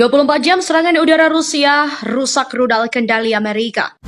24 jam serangan udara Rusia rusak rudal kendali Amerika.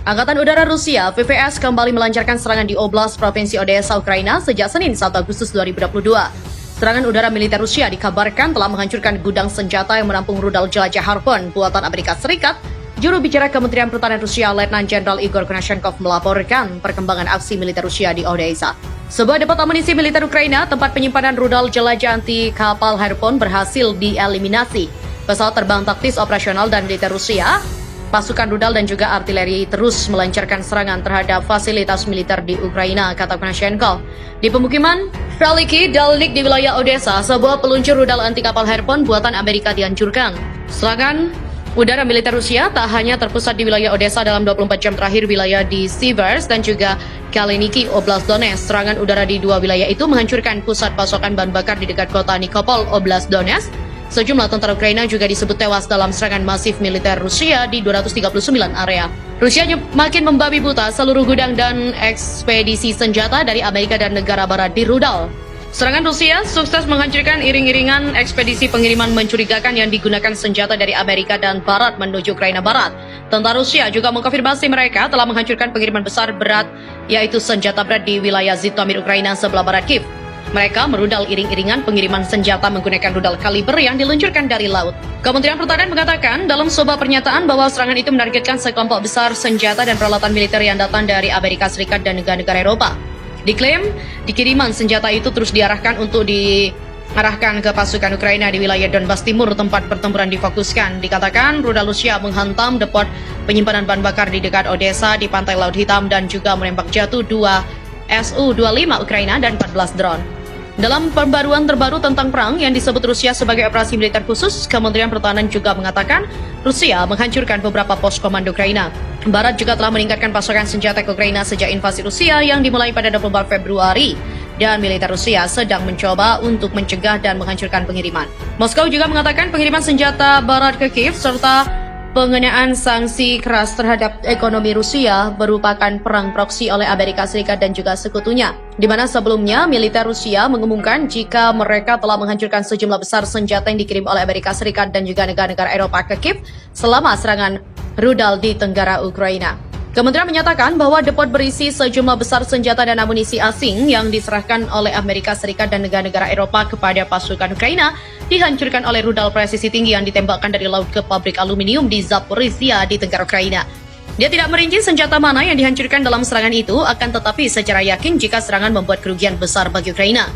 Angkatan Udara Rusia, VVS, kembali melancarkan serangan di Oblast Provinsi Odessa, Ukraina sejak Senin 1 Agustus 2022. Serangan udara militer Rusia dikabarkan telah menghancurkan gudang senjata yang menampung rudal jelajah Harpoon buatan Amerika Serikat. Juru bicara Kementerian Pertahanan Rusia, Letnan Jenderal Igor Konashenkov, melaporkan perkembangan aksi militer Rusia di Odessa. Sebuah depot amunisi militer Ukraina, tempat penyimpanan rudal jelajah anti kapal Harpoon, berhasil dieliminasi. Pesawat terbang taktis operasional dan militer Rusia, pasukan rudal dan juga artileri terus melancarkan serangan terhadap fasilitas militer di Ukraina, kata Konashenkov. Di pemukiman Veliki Dalnik di wilayah Odessa, sebuah peluncur rudal anti kapal Harpoon buatan Amerika dihancurkan. Serangan udara militer Rusia tak hanya terpusat di wilayah Odessa dalam 24 jam terakhir, wilayah di Siversk dan juga Kaliniki, Oblast Donetsk. Serangan udara di dua wilayah itu menghancurkan pusat pasokan bahan bakar di dekat kota Nikopol, Oblast Donetsk. Sejumlah tentara Ukraina juga disebut tewas dalam serangan masif militer Rusia di 239 area. Rusia makin membabi buta seluruh gudang dan ekspedisi senjata dari Amerika dan negara barat di rudal. Serangan Rusia sukses menghancurkan iring-iringan ekspedisi pengiriman mencurigakan yang digunakan senjata dari Amerika dan Barat menuju Ukraina Barat. Tentara Rusia juga mengkonfirmasi mereka telah menghancurkan pengiriman besar berat, yaitu senjata berat di wilayah Zhytomyr, Ukraina sebelah barat Kiev. Mereka merudal iring-iringan pengiriman senjata menggunakan rudal kaliber yang diluncurkan dari laut. Kementerian Pertahanan mengatakan dalam sebuah pernyataan bahwa serangan itu menargetkan sekelompok besar senjata dan peralatan militer yang datang dari Amerika Serikat dan negara-negara Eropa. Diklaim, kiriman senjata itu terus diarahkan untuk diarahkan ke pasukan Ukraina di wilayah Donbas Timur, tempat pertempuran difokuskan. Dikatakan rudal Rusia menghantam depot penyimpanan bahan bakar di dekat Odessa di pantai Laut Hitam dan juga menembak jatuh 2 Su-25 Ukraina dan 14 drone. Dalam pembaruan terbaru tentang perang yang disebut Rusia sebagai operasi militer khusus, Kementerian Pertahanan juga mengatakan Rusia menghancurkan beberapa pos komando Ukraina. Barat juga telah meningkatkan pasokan senjata ke Ukraina sejak invasi Rusia yang dimulai pada 24 Februari. Dan militer Rusia sedang mencoba untuk mencegah dan menghancurkan pengiriman. Moskow juga mengatakan pengiriman senjata Barat ke Kiev serta pengenaan sanksi keras terhadap ekonomi Rusia merupakan perang proksi oleh Amerika Serikat dan juga sekutunya, di mana sebelumnya militer Rusia mengumumkan jika mereka telah menghancurkan sejumlah besar senjata yang dikirim oleh Amerika Serikat dan juga negara-negara Eropa ke Kiev selama serangan rudal di tenggara Ukraina. Kementerian menyatakan bahwa depot berisi sejumlah besar senjata dan amunisi asing yang diserahkan oleh Amerika Serikat dan negara-negara Eropa kepada pasukan Ukraina dihancurkan oleh rudal presisi tinggi yang ditembakkan dari laut ke pabrik aluminium di Zaporizhia di tenggara Ukraina. Dia tidak merinci senjata mana yang dihancurkan dalam serangan itu, akan tetapi secara yakin jika serangan membuat kerugian besar bagi Ukraina.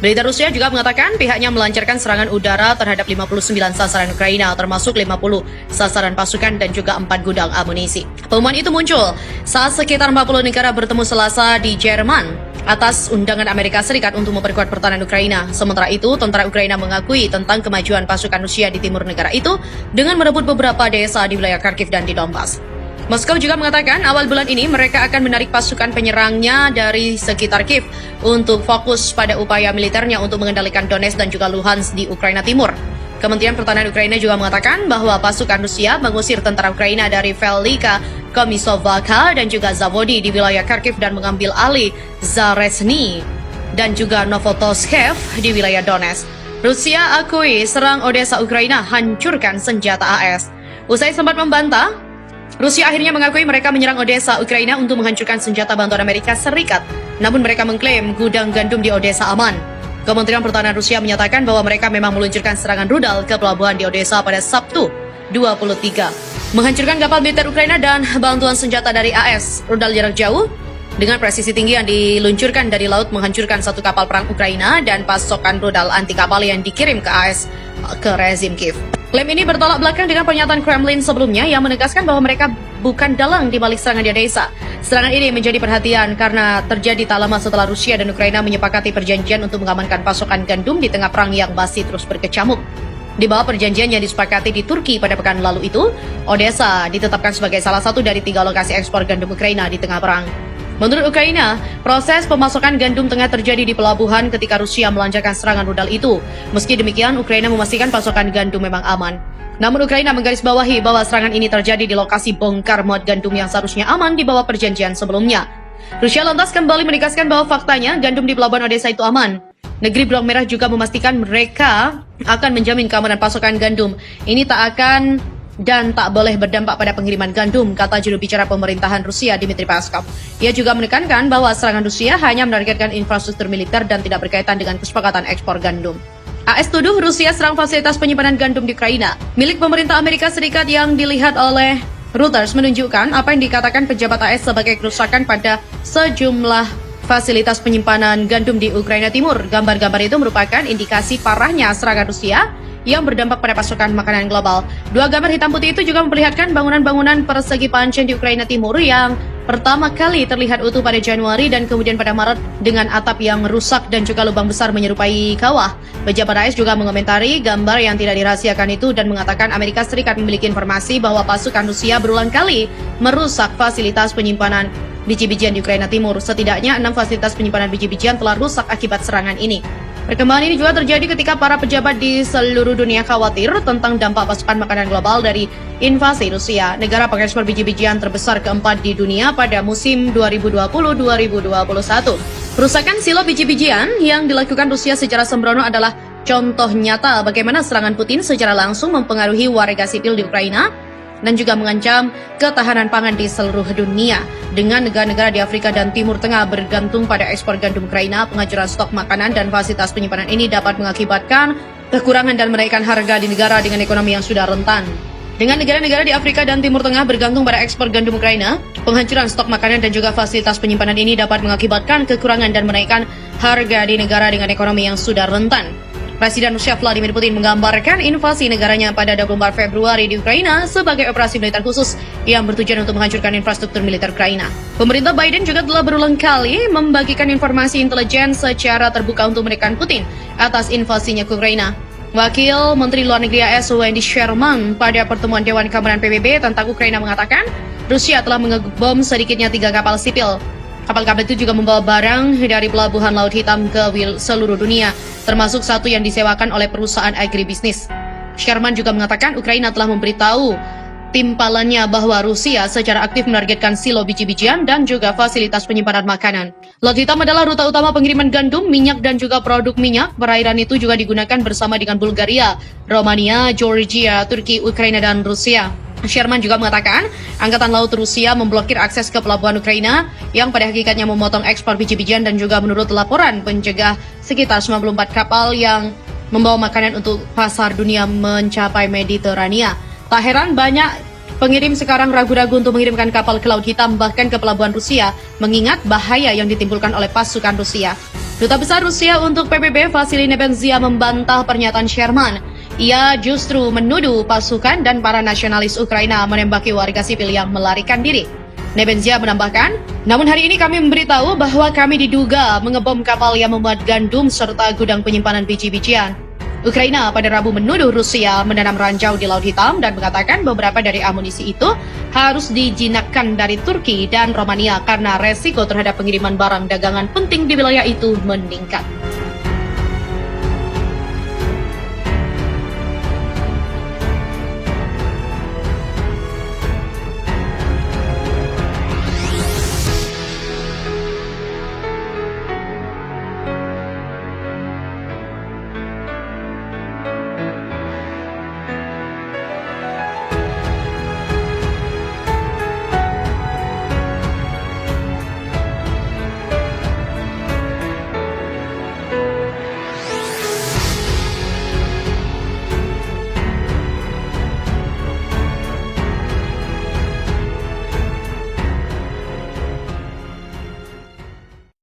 Militer Rusia juga mengatakan pihaknya melancarkan serangan udara terhadap 59 sasaran Ukraina, termasuk 50 sasaran pasukan dan juga 4 gudang amunisi. Pengumuman itu muncul saat sekitar 40 negara bertemu Selasa di Jerman atas undangan Amerika Serikat untuk memperkuat pertahanan Ukraina. Sementara itu, tentara Ukraina mengakui tentang kemajuan pasukan Rusia di timur negara itu dengan merebut beberapa desa di wilayah Kharkiv dan di Donbas. Moskow juga mengatakan awal bulan ini mereka akan menarik pasukan penyerangnya dari sekitar Kiev untuk fokus pada upaya militernya untuk mengendalikan Donetsk dan juga Luhansk di Ukraina Timur. Kementerian Pertahanan Ukraina juga mengatakan bahwa pasukan Rusia mengusir tentara Ukraina dari Velika, Komisovka dan juga Zavodi di wilayah Kharkiv dan mengambil alih Zarezhny dan juga Novotoshkev di wilayah Donetsk. Rusia akui serang Odessa Ukraina hancurkan senjata AS. Usai sempat membantah, Rusia akhirnya mengakui mereka menyerang Odessa, Ukraina untuk menghancurkan senjata bantuan Amerika Serikat. Namun mereka mengklaim gudang gandum di Odessa aman. Kementerian Pertahanan Rusia menyatakan bahwa mereka memang meluncurkan serangan rudal ke pelabuhan di Odessa pada Sabtu 23. Menghancurkan kapal militer Ukraina dan bantuan senjata dari AS. Rudal jarak jauh dengan presisi tinggi yang diluncurkan dari laut menghancurkan satu kapal perang Ukraina dan pasokan rudal anti kapal yang dikirim ke AS ke rezim Kiev. Klaim ini bertolak belakang dengan pernyataan Kremlin sebelumnya yang menegaskan bahwa mereka bukan dalang di balik serangan di Odessa. Serangan ini menjadi perhatian karena terjadi tak lama setelah Rusia dan Ukraina menyepakati perjanjian untuk mengamankan pasokan gandum di tengah perang yang masih terus berkecamuk. Di bawah perjanjian yang disepakati di Turki pada pekan lalu itu, Odessa ditetapkan sebagai salah satu dari 3 lokasi ekspor gandum Ukraina di tengah perang. Menurut Ukraina, proses pemasokan gandum tengah terjadi di pelabuhan ketika Rusia melancarkan serangan rudal itu. Meski demikian, Ukraina memastikan pasokan gandum memang aman. Namun Ukraina menggarisbawahi bahwa serangan ini terjadi di lokasi bongkar muat gandum yang seharusnya aman di bawah perjanjian sebelumnya. Rusia lantas kembali menegaskan bahwa faktanya gandum di pelabuhan Odessa itu aman. Negeri Beruang Merah juga memastikan mereka akan menjamin keamanan pasokan gandum. Ini tak akan dan tak boleh berdampak pada pengiriman gandum, kata juru bicara pemerintahan Rusia Dmitry Peskov. Ia juga menekankan bahwa serangan Rusia hanya menargetkan infrastruktur militer dan tidak berkaitan dengan kesepakatan ekspor gandum. AS tuduh Rusia serang fasilitas penyimpanan gandum di Ukraina. Milik pemerintah Amerika Serikat yang dilihat oleh Reuters menunjukkan apa yang dikatakan pejabat AS sebagai kerusakan pada sejumlah fasilitas penyimpanan gandum di Ukraina Timur. Gambar-gambar itu merupakan indikasi parahnya serangan Rusia yang berdampak pada pasokan makanan global. Dua gambar hitam putih itu juga memperlihatkan bangunan-bangunan persegi pancen di Ukraina Timur yang pertama kali terlihat utuh pada Januari dan kemudian pada Maret dengan atap yang rusak dan juga lubang besar menyerupai kawah. Pejabat AS juga mengomentari gambar yang tidak dirahasiakan itu dan mengatakan Amerika Serikat memiliki informasi bahwa pasukan Rusia berulang kali merusak fasilitas penyimpanan biji-bijian di Ukraina Timur. Setidaknya 6 fasilitas penyimpanan biji-bijian telah rusak akibat serangan ini. Perkembangan ini juga terjadi ketika para pejabat di seluruh dunia khawatir tentang dampak pasokan makanan global dari invasi Rusia, negara pengekspor biji-bijian terbesar keempat di dunia pada musim 2020-2021. Perusakan silo biji-bijian yang dilakukan Rusia secara sembrono adalah contoh nyata bagaimana serangan Putin secara langsung mempengaruhi warga sipil di Ukraina dan juga mengancam ketahanan pangan di seluruh dunia. Dengan negara-negara di Afrika dan Timur Tengah bergantung pada ekspor gandum Ukraina, pengajuran stok makanan dan fasilitas penyimpanan ini dapat mengakibatkan kekurangan dan menaikkan harga di negara dengan ekonomi yang sudah rentan. Dengan negara-negara di Afrika dan Timur Tengah bergantung pada ekspor gandum Ukraina, penghancuran stok makanan dan juga fasilitas penyimpanan ini dapat mengakibatkan kekurangan dan menaikkan harga di negara dengan ekonomi yang sudah rentan. Presiden Rusia Vladimir Putin menggambarkan invasi negaranya pada 24 Februari di Ukraina sebagai operasi militer khusus yang bertujuan untuk menghancurkan infrastruktur militer Ukraina. Pemerintah Biden juga telah berulang kali membagikan informasi intelijen secara terbuka untuk menekan Putin atas invasinya ke Ukraina. Wakil Menteri Luar Negeri AS Wendy Sherman pada pertemuan Dewan Keamanan PBB tentang Ukraina mengatakan Rusia telah mengebom sedikitnya 3 kapal sipil. Kapal-kapal itu juga membawa barang dari pelabuhan Laut Hitam ke seluruh dunia, termasuk satu yang disewakan oleh perusahaan agribisnis. Sherman juga mengatakan Ukraina telah memberitahu timpalannya bahwa Rusia secara aktif menargetkan silo biji-bijian dan juga fasilitas penyimpanan makanan. Laut Hitam adalah rute utama pengiriman gandum, minyak dan juga produk minyak. Perairan itu juga digunakan bersama dengan Bulgaria, Romania, Georgia, Turki, Ukraina dan Rusia. Sherman juga mengatakan, Angkatan Laut Rusia memblokir akses ke pelabuhan Ukraina yang pada hakikatnya memotong ekspor biji-bijian dan juga menurut laporan pencegah sekitar 94 kapal yang membawa makanan untuk pasar dunia mencapai Mediterania. Tak heran banyak pengirim sekarang ragu-ragu untuk mengirimkan kapal ke Laut Hitam bahkan ke pelabuhan Rusia mengingat bahaya yang ditimbulkan oleh pasukan Rusia. Duta Besar Rusia untuk PBB Vasily Nebenzia membantah pernyataan Sherman. Ia justru menuduh pasukan dan para nasionalis Ukraina menembaki warga sipil yang melarikan diri. Nebenzia menambahkan, namun hari ini kami memberitahu bahwa kami diduga mengebom kapal yang memuat gandum serta gudang penyimpanan biji-bijian. Ukraina pada Rabu menuduh Rusia menanam ranjau di Laut Hitam dan mengatakan beberapa dari amunisi itu harus dijinakkan dari Turki dan Romania karena resiko terhadap pengiriman barang dagangan penting di wilayah itu meningkat.